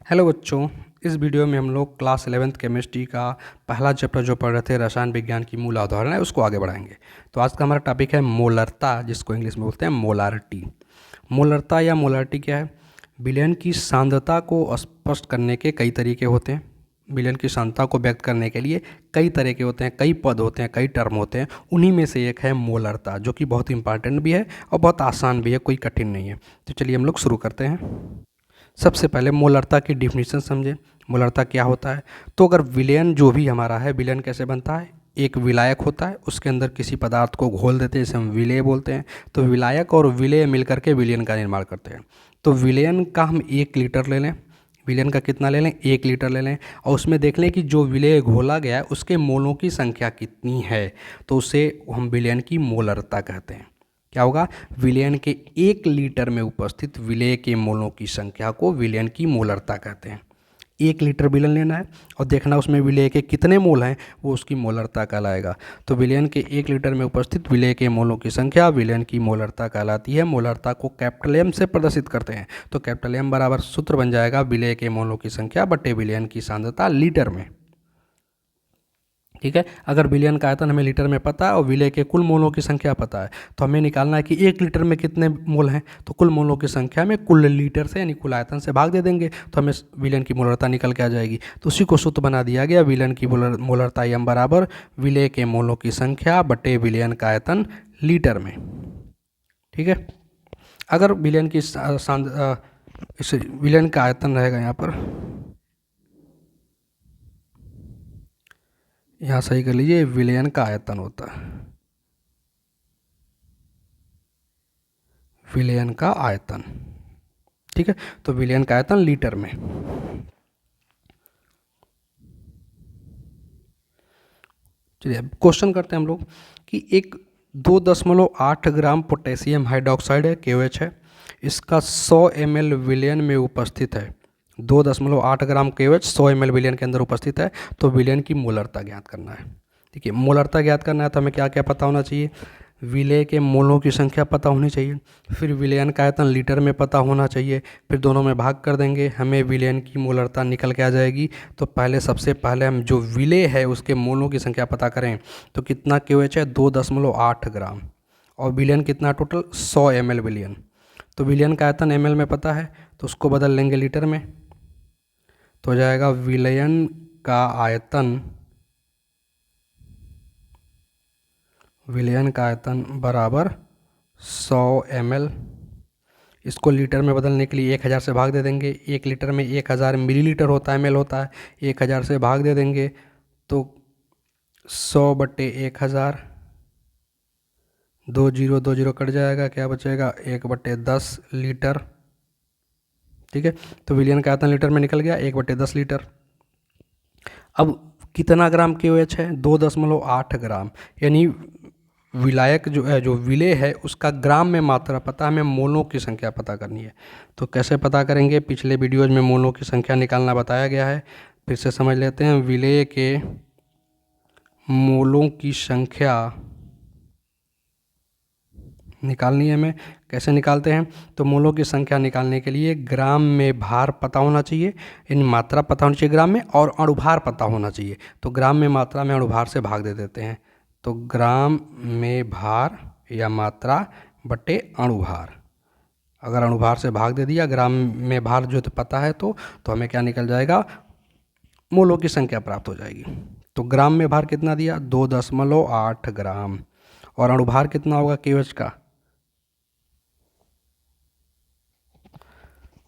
Hello बच्चों। इस video में हम लोग क्लास 11th केमिस्ट्री का पहला चैप्टर जो पढ़ रहे थे रसायन विज्ञान की मूल अवधारणा है उसको आगे बढ़ाएंगे। तो आज का हमारा टॉपिक है मोलरता, जिसको इंग्लिश में बोलते हैं मोलारिटी। मोलरता या मोलारिटी क्या है? विलयन की सांद्रता को स्पष्ट करने के कई तरीके होते हैं। विलयन की सांद्रता को व्यक्त करने के लिए कई तरह के होते हैं, कई पद होते हैं, कई टर्म होते हैं। उन्हीं में से एक है मोलरता, जो कि बहुत इंपॉर्टेंट भी है और बहुत आसान भी है, कोई कठिन नहीं है। तो चलिए हम लोग शुरू करते हैं। सबसे पहले मोलरता की डिफिनीशन समझें। मोलरता क्या होता है? तो अगर विलयन जो भी हमारा है, विलयन कैसे बनता है? एक विलायक होता है, उसके अंदर किसी पदार्थ को घोल देते हैं, जिसे हम विलेय बोलते हैं। तो विलायक और विलेय मिलकर के विलयन का निर्माण करते हैं। तो विलयन का हम 1 लीटर ले लें। विलयन का कितना ले लें? 1 लीटर ले लें और उसमें देख लें कि जो विलेय घोला गया है उसके मोलों की संख्या कितनी है। तो उसे हम विलयन की मोलरता कहते हैं। क्या होगा? विलयन के 1 लीटर में उपस्थित विलेय के मोलों की संख्या को विलयन की मोलरता कहते हैं। 1 लीटर विलयन लेना है और देखना उसमें विलेय के कितने मोल हैं, वो उसकी मोलरता कहलाएगा। तो विलयन के 1 लीटर में उपस्थित विलेय के मोलों की संख्या विलयन की मोलरता कहलाती है। मोलरता को कैपिटल एम से प्रदर्शित करते हैं। तो कैपिटल एम बराबर सूत्र बन जाएगा विलेय के मोलों की संख्या बटे विलयन की सांद्रता लीटर में। ठीक है। अगर विलयन का आयतन हमें लीटर में पता है और विलेय के कुल मोलों की संख्या पता है, तो हमें निकालना है कि 1 लीटर में कितने मोल हैं। तो कुल मोलों की संख्या में कुल लीटर से यानी कुल आयतन से भाग दे देंगे तो हमें विलयन की मोलरता निकल के आ जाएगी। तो उसी को सूत्र बना दिया गया, विलयन की मोलरता एम बराबर विलेय के मोलों की संख्या बटे विलयन का आयतन लीटर में। ठीक है। अगर विलयन की विलयन का आयतन रहेगा यहाँ सही कर लीजिए, विलयन का आयतन होता है, विलयन का आयतन। ठीक है। तो विलयन का आयतन लीटर में। चलिए अब क्वेश्चन करते हैं हम लोग कि एक 2.8 ग्राम पोटेशियम हाइड्रोक्साइड है, KOH है। इसका 100 ml विलयन में उपस्थित है। 2.8 ग्राम KOH 100 ml विलयन के अंदर उपस्थित है। तो विलयन की मोलरता ज्ञात करना है। देखिए, मोलरता ज्ञात करना है तो हमें क्या क्या पता होना चाहिए? विलेय के मोलों की संख्या पता होनी चाहिए, फिर विलयन का आयतन लीटर में पता होना चाहिए, फिर दोनों में भाग कर देंगे, हमें विलयन की मोलरता निकल के आ जाएगी। तो सबसे पहले हम जो विलेय है उसके मोलों की संख्या पता करें। तो कितना KOH है? 2.8 ग्राम। और विलयन कितना टोटल? 100 ml विलयन। तो विलयन का आयतन ml में पता है तो उसको बदल लेंगे लीटर में। तो हो जाएगा विलयन का आयतन, विलयन का आयतन बराबर 100 ml। इसको लीटर में बदलने के लिए 1000 से भाग दे देंगे। 1 लीटर में 1000 मिलीलीटर होता है, ml होता है। 1000 से भाग दे देंगे तो 100 बटे 1000, 2 जीरो कट जाएगा, क्या बचेगा? 1/10 लीटर। ठीक है। तो विलयन का आयतन लीटर में निकल गया, 1/10 लीटर। अब कितना ग्राम KOH है? 2.8 ग्राम। यानी विलायक जो है, जो विलेय है, उसका ग्राम में मात्रा पता, हमें मोलों की संख्या पता करनी है। तो कैसे पता करेंगे? पिछले वीडियोज में मोलों की संख्या निकालना बताया गया है, फिर से समझ लेते हैं। विलेय के मोलों की संख्या निकालनी है हमें। कैसे निकालते हैं? तो मोलों की संख्या निकालने के लिए ग्राम में भार पता होना चाहिए, यानी मात्रा पता होनी चाहिए ग्राम में, और अणुभार पता होना चाहिए। तो ग्राम में मात्रा में अणुभार से भाग दे देते हैं। तो ग्राम में भार या मात्रा बटे अणुभार। अगर अणुभार से भाग दे दिया, ग्राम में भार जो तो पता है तो हमें क्या निकल जाएगा? मोलों की संख्या प्राप्त हो जाएगी। तो ग्राम में भार कितना दिया? 2.8 ग्राम। और अणुभार कितना होगा KOH का?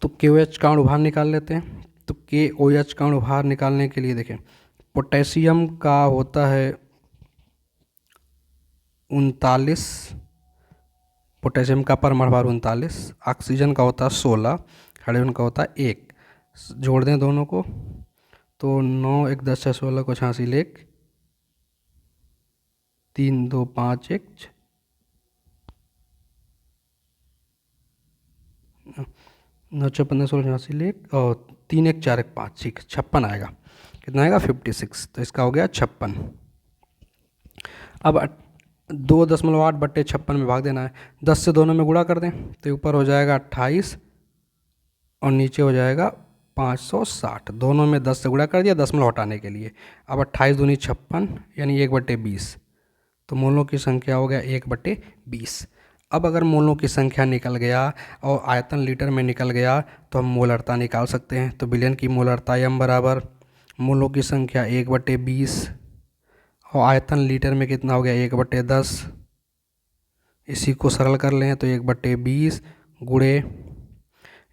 तो KOH का अणुभार निकाल लेते हैं। तो KOH का अणुभार निकालने के लिए देखें, पोटेशियम का होता है 39, पोटेशियम का परमाणु भार 39, ऑक्सीजन का होता है 16, हाइड्रोजन का होता है 1। जोड़ दें दोनों को तो 9 1 10 6 16 को 86 1, 3 2 5 1 9 6 15 16 86 1 और 3 1 4 1 5, ठीक, 56 आएगा। कितना आएगा? 56। तो इसका हो गया 56। अब 2.8 बट्टे 56 में भाग देना है। 10 से दोनों में गुणा कर दें तो ऊपर हो जाएगा 28 और नीचे हो जाएगा 560, दोनों में 10 से गुणा कर दिया दशमलव हटाने के लिए। अब 28 दूनी 56 यानी 1/20, तो मोलों की संख्या हो गया 1/20। अब अगर मोलों की संख्या निकल गया और आयतन लीटर में निकल गया तो हम मोलरता निकाल सकते हैं। तो विलयन की मोलरता m बराबर मोलों की संख्या 1/20 और आयतन लीटर में कितना हो गया 1/10। इसी को सरल कर लें तो 1/20 गुणे,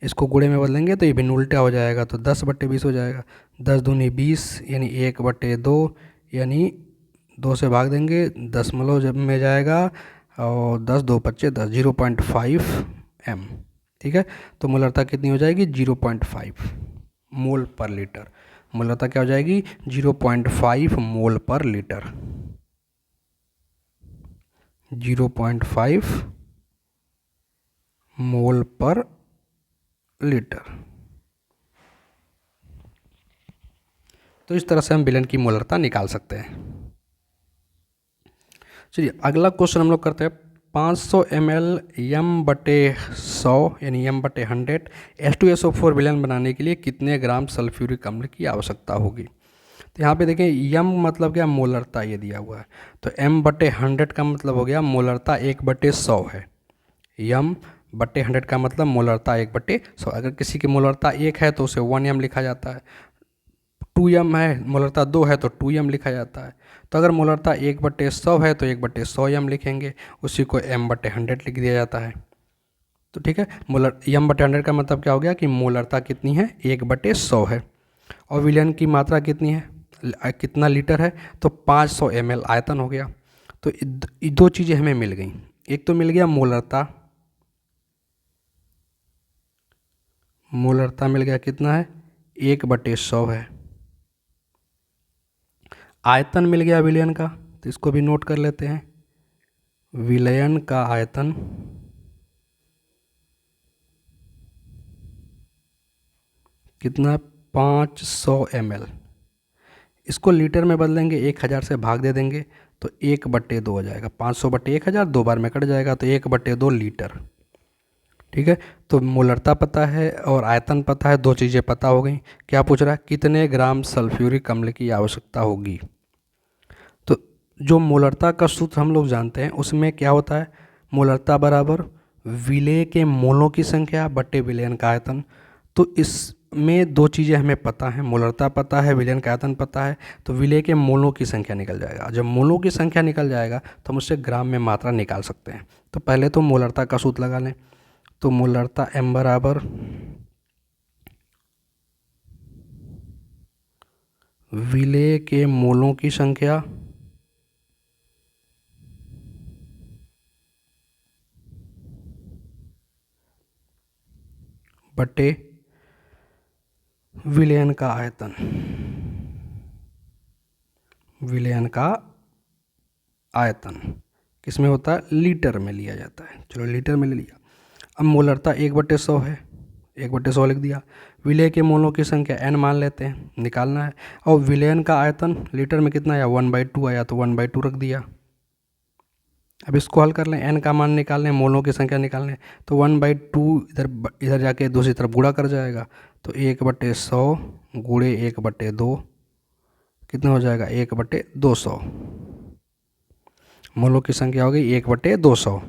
इसको गुणे में बदलेंगे तो ये भिन्न उल्टा हो जाएगा, तो 10/20 हो जाएगा। 10 दूनी 20 यानी 1/2 यानी 2 से भाग देंगे दशमलव जब में जाएगा और 10 2 25 10, 0.5 m। ठीक है, तो मोलरता कितनी हो जाएगी 0.5 मोल पर लीटर। मोलरता क्या हो जाएगी 0.5 मोल पर लीटर, 0.5 मोल पर लीटर। तो इस तरह से हम विलयन की मोलरता निकाल सकते हैं। चलिए अगला क्वेश्चन हम लोग करते हैं। 500 ml m/100 यानी m/100 H2SO4 विलयन बनाने के लिए कितने ग्राम सल्फ्यूरिक अम्ल की आवश्यकता होगी। तो यहाँ पे देखें m मतलब क्या मोलरता ये दिया हुआ है, तो m/100 का मतलब हो गया मोलरता 1/100 है। m/100 का मतलब मोलरता 1/100। अगर किसी की मोलरता 1 है तो उसे 1m लिखा जाता है, 2m है, मोलरता 2 है तो 2m लिखा जाता है। तो अगर मोलरता 1/100 है तो 1/100m लिखेंगे, उसी को m/100 लिख दिया जाता है। तो ठीक है, m/100 का मतलब क्या हो गया कि मोलरता कितनी है 1/100 है। और विलयन की मात्रा कितनी है, कितना लीटर है, तो 500 ml आयतन हो गया। तो दो चीज़ें हमें मिल गई, एक तो मिल गया मोलरता, मोलरता मिल गया कितना है 1/100 है। आयतन मिल गया विलयन का, तो इसको भी नोट कर लेते हैं। विलयन का आयतन कितना है 500 ml। इसको लीटर में बदलेंगे, 1000 से भाग दे देंगे तो 1/2 हो जाएगा। 500/1000 दो बार में कट जाएगा तो 1/2 लीटर। ठीक है, तो मोलरता पता है और आयतन पता है, दो चीज़ें पता हो गई। क्या पूछ रहा है, कितने ग्राम सल्फ्यूरिक अम्ल की आवश्यकता होगी। तो जो मोलरता का सूत्र हम लोग जानते हैं उसमें क्या होता है, मोलरता बराबर विलेय के मोलों की संख्या बटे विलयन का आयतन। तो इसमें दो चीज़ें हमें पता हैं, मोलरता पता है, विलयन का आयतन पता है, तो विलेय के मोलों की संख्या निकल जाएगा। जब मोलों की संख्या निकल जाएगा तो हम उससे ग्राम में मात्रा निकाल सकते हैं। तो पहले तो मोलरता का सूत्र लगा लें, तो मोलरता m बराबर विलेय के मोलों की संख्या बटे विलयन का आयतन, विलयन का आयतन किसमें होता है, लीटर में लिया जाता है। चलो लीटर में ले लिया। अब मोलरता 1/100 है, 1/100 लिख दिया। विलेय के मोलों की संख्या n मान लेते हैं, निकालना है। और विलयन का आयतन लीटर में कितना आया 1/2 आया, तो 1/2 रख दिया। अब इसको हल कर लें, n का मान निकालने, मोलों की संख्या निकालने, तो 1/2 इधर जाके दूसरी तरफ गुणा कर जाएगा, तो 1/100 गुणे 1/2 कितना हो जाएगा 1/200। मोलों की संख्या हो गई 1/200।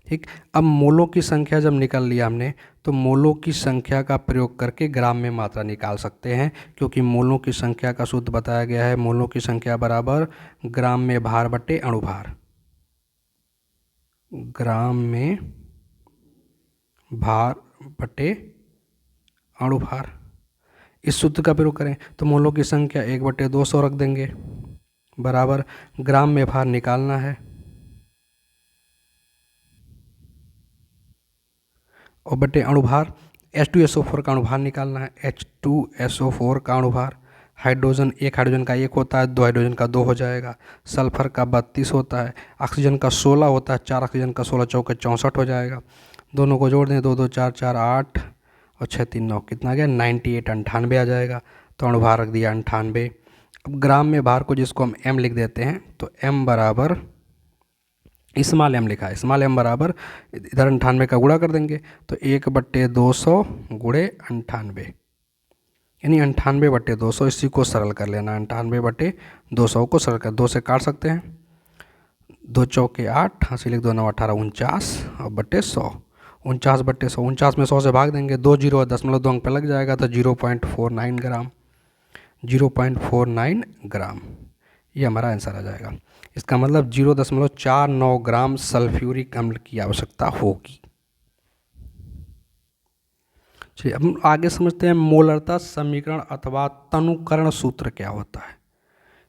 ठीक, अब मोलों की संख्या जब निकाल लिया हमने, तो मोलों की संख्या का प्रयोग करके ग्राम में मात्रा निकाल सकते हैं, क्योंकि मोलों की संख्या का सूत्र बताया गया है, मोलों की संख्या बराबर ग्राम में भार बटे अणुभार। ग्राम में भार बटे अणुभार, इस सूत्र का प्रयोग करें तो मोलों की संख्या 1/200 रख देंगे, बराबर ग्राम में भार निकालना है और बटे अणुभार H2SO4 का अणुभार निकालना है। H2SO4 का अणुभार, हाइड्रोजन एक हाइड्रोजन का 1 होता है, 2 हाइड्रोजन का 2 हो जाएगा। सल्फर का 32 होता है, ऑक्सीजन का 16 होता है, 4 ऑक्सीजन का 16 चौके 64 हो जाएगा। दोनों को जोड़ दें, 2 2 4 4 8 और 6 3 9, कितना आ गया 98, 98 आ जाएगा। तो अणुभार रख दिया 98। अब ग्राम में भार को जिसको हम m लिख देते हैं, तो m बराबर स्मॉल m लिखा है, स्मॉल m बराबर इधर 98 का गुणा कर देंगे, तो 1/200 गुणे 98 यानी 98/200, इसी को सरल कर लेना, 98/200 को सरल कर 2 से काट सकते हैं, 2 चौके 8, हासिल लिख 2 9 18 49 और बटे 100, 49/100, 49 में 100 से भाग देंगे, 2 जीरो और 0.2 अंक पे लग जाएगा तो 0.49 ग्राम, 0.49 ग्राम ये हमारा आंसर आ जाएगा। इसका मतलब 0.49 ग्राम सल्फ्यूरिक अम्ल की आवश्यकता होगी। चलिए अब आगे समझते हैं मोलरता समीकरण अथवा तनुकरण सूत्र क्या होता है।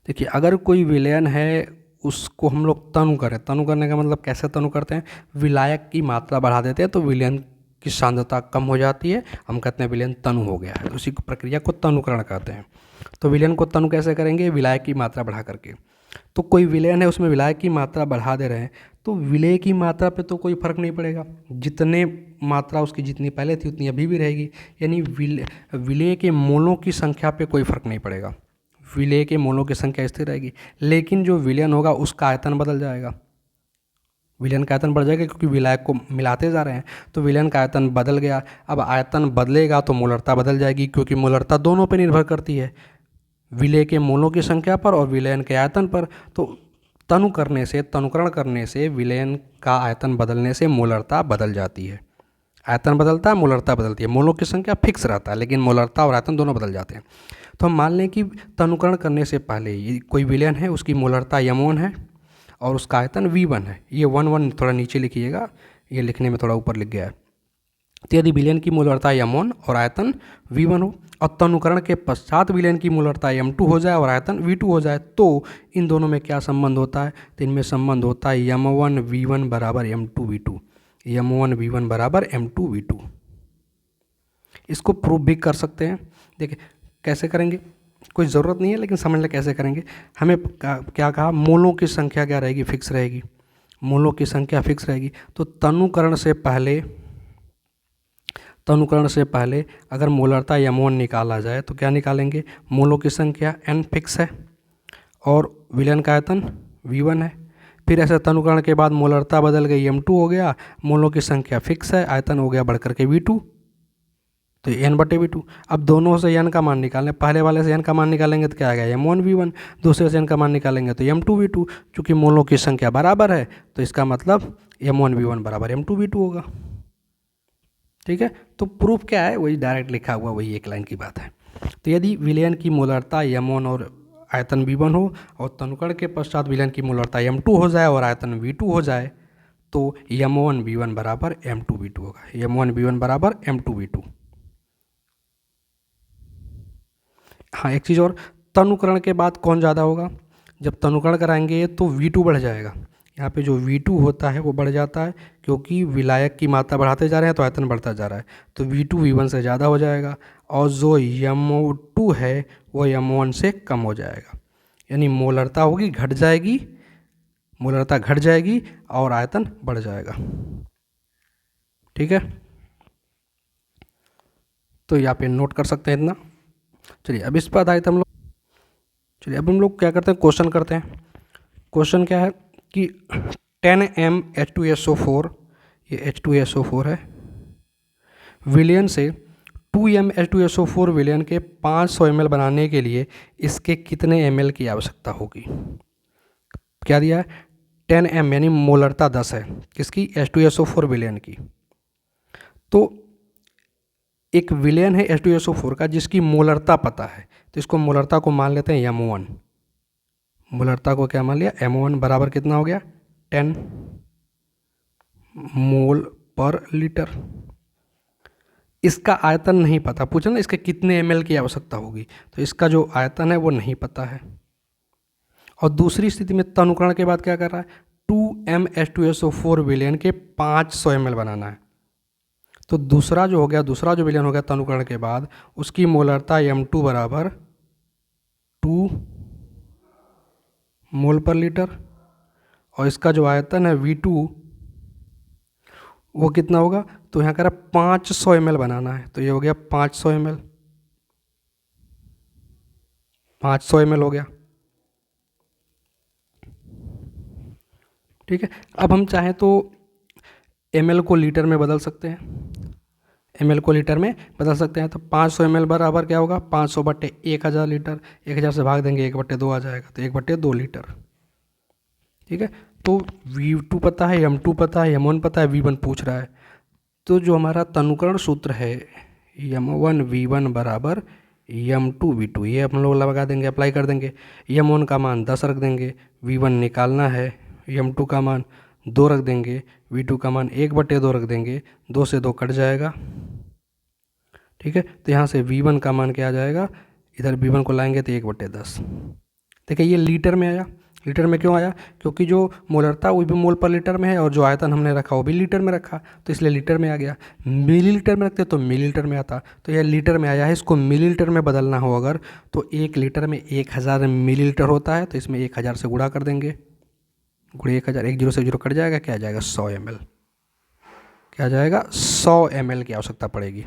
देखिए अगर कोई विलयन है उसको हम लोग तनु करें, तनु करने का मतलब कैसे तनु करते हैं, विलायक की मात्रा बढ़ा देते हैं तो विलयन की सांद्रता कम हो जाती है, हम कहते हैं विलयन तनु हो गया है, तो उसी प्रक्रिया को तनुकरण कहते हैं। तो विलयन को तनु कैसे करेंगे, विलायक की मात्रा बढ़ा करके। तो कोई विलयन है उसमें विलायक की मात्रा बढ़ा दे रहे हैं तो विलेय की मात्रा पे तो कोई फर्क नहीं पड़ेगा, जितने मात्रा उसकी जितनी पहले थी उतनी अभी भी रहेगी, यानी विलेय के मोलों की संख्या पे कोई फर्क नहीं पड़ेगा, विलेय के मोलों की संख्या स्थिर रहेगी। लेकिन जो विलयन होगा उसका आयतन बदल जाएगा, विलयन का आयतन बढ़ जाएगा क्योंकि विलायक को मिलाते जा रहे हैं तो विलयन का आयतन बदल गया। अब आयतन बदलेगा तो मोलरता बदल जाएगी, क्योंकि मोलरता दोनों पर निर्भर करती है, विलेय के मोलों की संख्या पर और विलयन के आयतन पर। तो तनु करने से, तनुकरण करने से विलयन का आयतन बदलने से मोलरता बदल जाती है, आयतन बदलता है मोलरता बदलती है, मोलों की संख्या फिक्स रहता है लेकिन मोलरता और आयतन दोनों बदल जाते हैं। तो हम मान लें कि तनुकरण करने से पहले ये कोई विलयन है, उसकी मोलरता m1 है और उसका आयतन v1 है, ये 1 थोड़ा नीचे लिखिएगा, ये लिखने में थोड़ा ऊपर लिख गया है। तो यदि विलयन की मोलरता m1 और आयतन v1 हो और तनुकरण के पश्चात विलयन की मोलरता m2 हो जाए और आयतन v2 हो जाए तो इन दोनों में क्या संबंध होता है, तो इनमें संबंध होता है m1 v1 बराबर m2 v2, m1 v1 बराबर m2 v2। इसको प्रूव भी कर सकते हैं। देखिए कैसे करेंगे, कोई ज़रूरत नहीं है लेकिन समझ लें कैसे करेंगे। हमें क्या कहा, मोलों की संख्या क्या रहेगी, फिक्स रहेगी, मोलों की संख्या फिक्स रहेगी। तो तनुकरण से पहले अगर मोलरता m1 निकाला जाए तो क्या निकालेंगे, मोलों की संख्या n फिक्स है और विलयन का आयतन v1 है। फिर ऐसे तनुकरण के बाद मोलरता बदल गई, m2 हो गया, मोलों की संख्या फिक्स है, आयतन हो गया बढ़कर के v2, तो n/v2। अब दोनों से n का मान निकालें, पहले वाले से n का मान निकालेंगे तो क्या आएगा m1 v1, दूसरे से n का मान निकालेंगे तो m2 v2। चूँकि मोलों की संख्या बराबर है तो इसका मतलब m1 v1 बराबर m2 v2 होगा। ठीक है, तो प्रूफ क्या है, वही डायरेक्ट लिखा हुआ, वही एक लाइन की बात है। तो यदि विलयन की मोलरता m1 और आयतन v1 हो और तनुकरण के पश्चात विलयन की मोलरता m2 हो जाए और आयतन v2 हो जाए तो m1 v1 बराबर m2 v2 होगा, m1 v1 बराबर m2 v2। हाँ एक चीज़ और, तनुकरण के बाद कौन ज़्यादा होगा, जब तनुकरण कराएंगे तो v2 बढ़ जाएगा, यहाँ पे जो v2 होता है वो बढ़ जाता है क्योंकि विलायक की मात्रा बढ़ाते जा रहे हैं तो आयतन बढ़ता जा रहा है, तो v2 v1 से ज़्यादा हो जाएगा और जो m2 है वो m1 से कम हो जाएगा, यानी मोलरता होगी घट जाएगी, मोलरता घट जाएगी और आयतन बढ़ जाएगा। ठीक है, तो यहाँ पे नोट कर सकते हैं इतना। चलिए अब इस पर आधारित हम लोग क्या करते हैं, क्वेश्चन करते हैं। क्वेश्चन क्या है कि 10m H2SO4, ये H2SO4 है, विलयन से 2m H2SO4 विलयन के 500 ml बनाने के लिए इसके कितने ml की आवश्यकता होगी। क्या दिया है, 10m यानी मोलरता 10 है किसकी, H2SO4 विलयन की। तो एक विलयन है H2SO4 का जिसकी मोलरता पता है, तो इसको मोलरता को मान लेते हैं m1, मोलरता को क्या मान लिया m1 बराबर कितना हो गया 10 मोल पर लीटर। इसका आयतन नहीं पता, पूछा ना इसके कितने ml की आवश्यकता होगी, तो इसका जो आयतन है वो नहीं पता है। और दूसरी स्थिति में तनुकरण के बाद क्या कर रहा है, 2m H2SO4 विलयन के 500 ml बनाना है, तो दूसरा जो विलयन हो गया तनुकरण के बाद उसकी मोलरता m2 बराबर 2 मोल पर लीटर और इसका जो आयतन है v2 वो कितना होगा, तो यहाँ कह रहा 500 ml बनाना है, तो ये हो गया 500 ml, 500 ml हो गया। ठीक है, अब हम चाहें तो ml को लीटर में बदल सकते हैं, ml को लीटर में बदल सकते हैं। तो 500 ml बराबर क्या होगा, 500 बटे 1000 लीटर, 1000 से भाग देंगे 1/2 आ जाएगा, तो 1/2 लीटर। ठीक है, तो V2 पता है, M2 पता है, M1 पता है, V1 पूछ रहा है। तो जो हमारा तनुकरण सूत्र है M1 V1 बराबर M2 V2, ये अपन लोग लगा देंगे, अप्लाई कर देंगे। M1 का मान 10 रख देंगे, V1 निकालना है, M2 का मान 2 रख देंगे, V2 का मान 1/2 रख देंगे, 2 से 2 कट जाएगा। ठीक है, तो यहाँ से V1 का मान क्या आ जाएगा, इधर V1 को लाएंगे तो 1/10। देखिए ये लीटर में आया। लीटर में क्यों आया, क्योंकि जो मोलरता वो भी मोल पर लीटर में है और जो आयतन हमने रखा वो भी लीटर में रखा, तो इसलिए लीटर में आ गया। मिलीलीटर में रखते तो मिलीलीटर में आता, तो यह लीटर में आया है। इसको मिलीलीटर में बदलना हो अगर, तो 1 लीटर में 1000 मिलीलीटर होता है, तो इसमें 1000 से गुणा कर देंगे, गुणे 1000, 1 0 से 0 कट जाएगा, क्या आ जाएगा 100 ml। क्या आ जाएगा 100 ml की आवश्यकता पड़ेगी।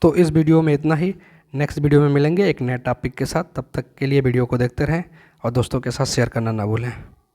तो इस वीडियो में इतना ही। नेक्स्ट वीडियो में मिलेंगे एक नए टॉपिक के साथ। तब तक के लिए वीडियो को देखते रहें और दोस्तों के साथ शेयर करना ना भूलें।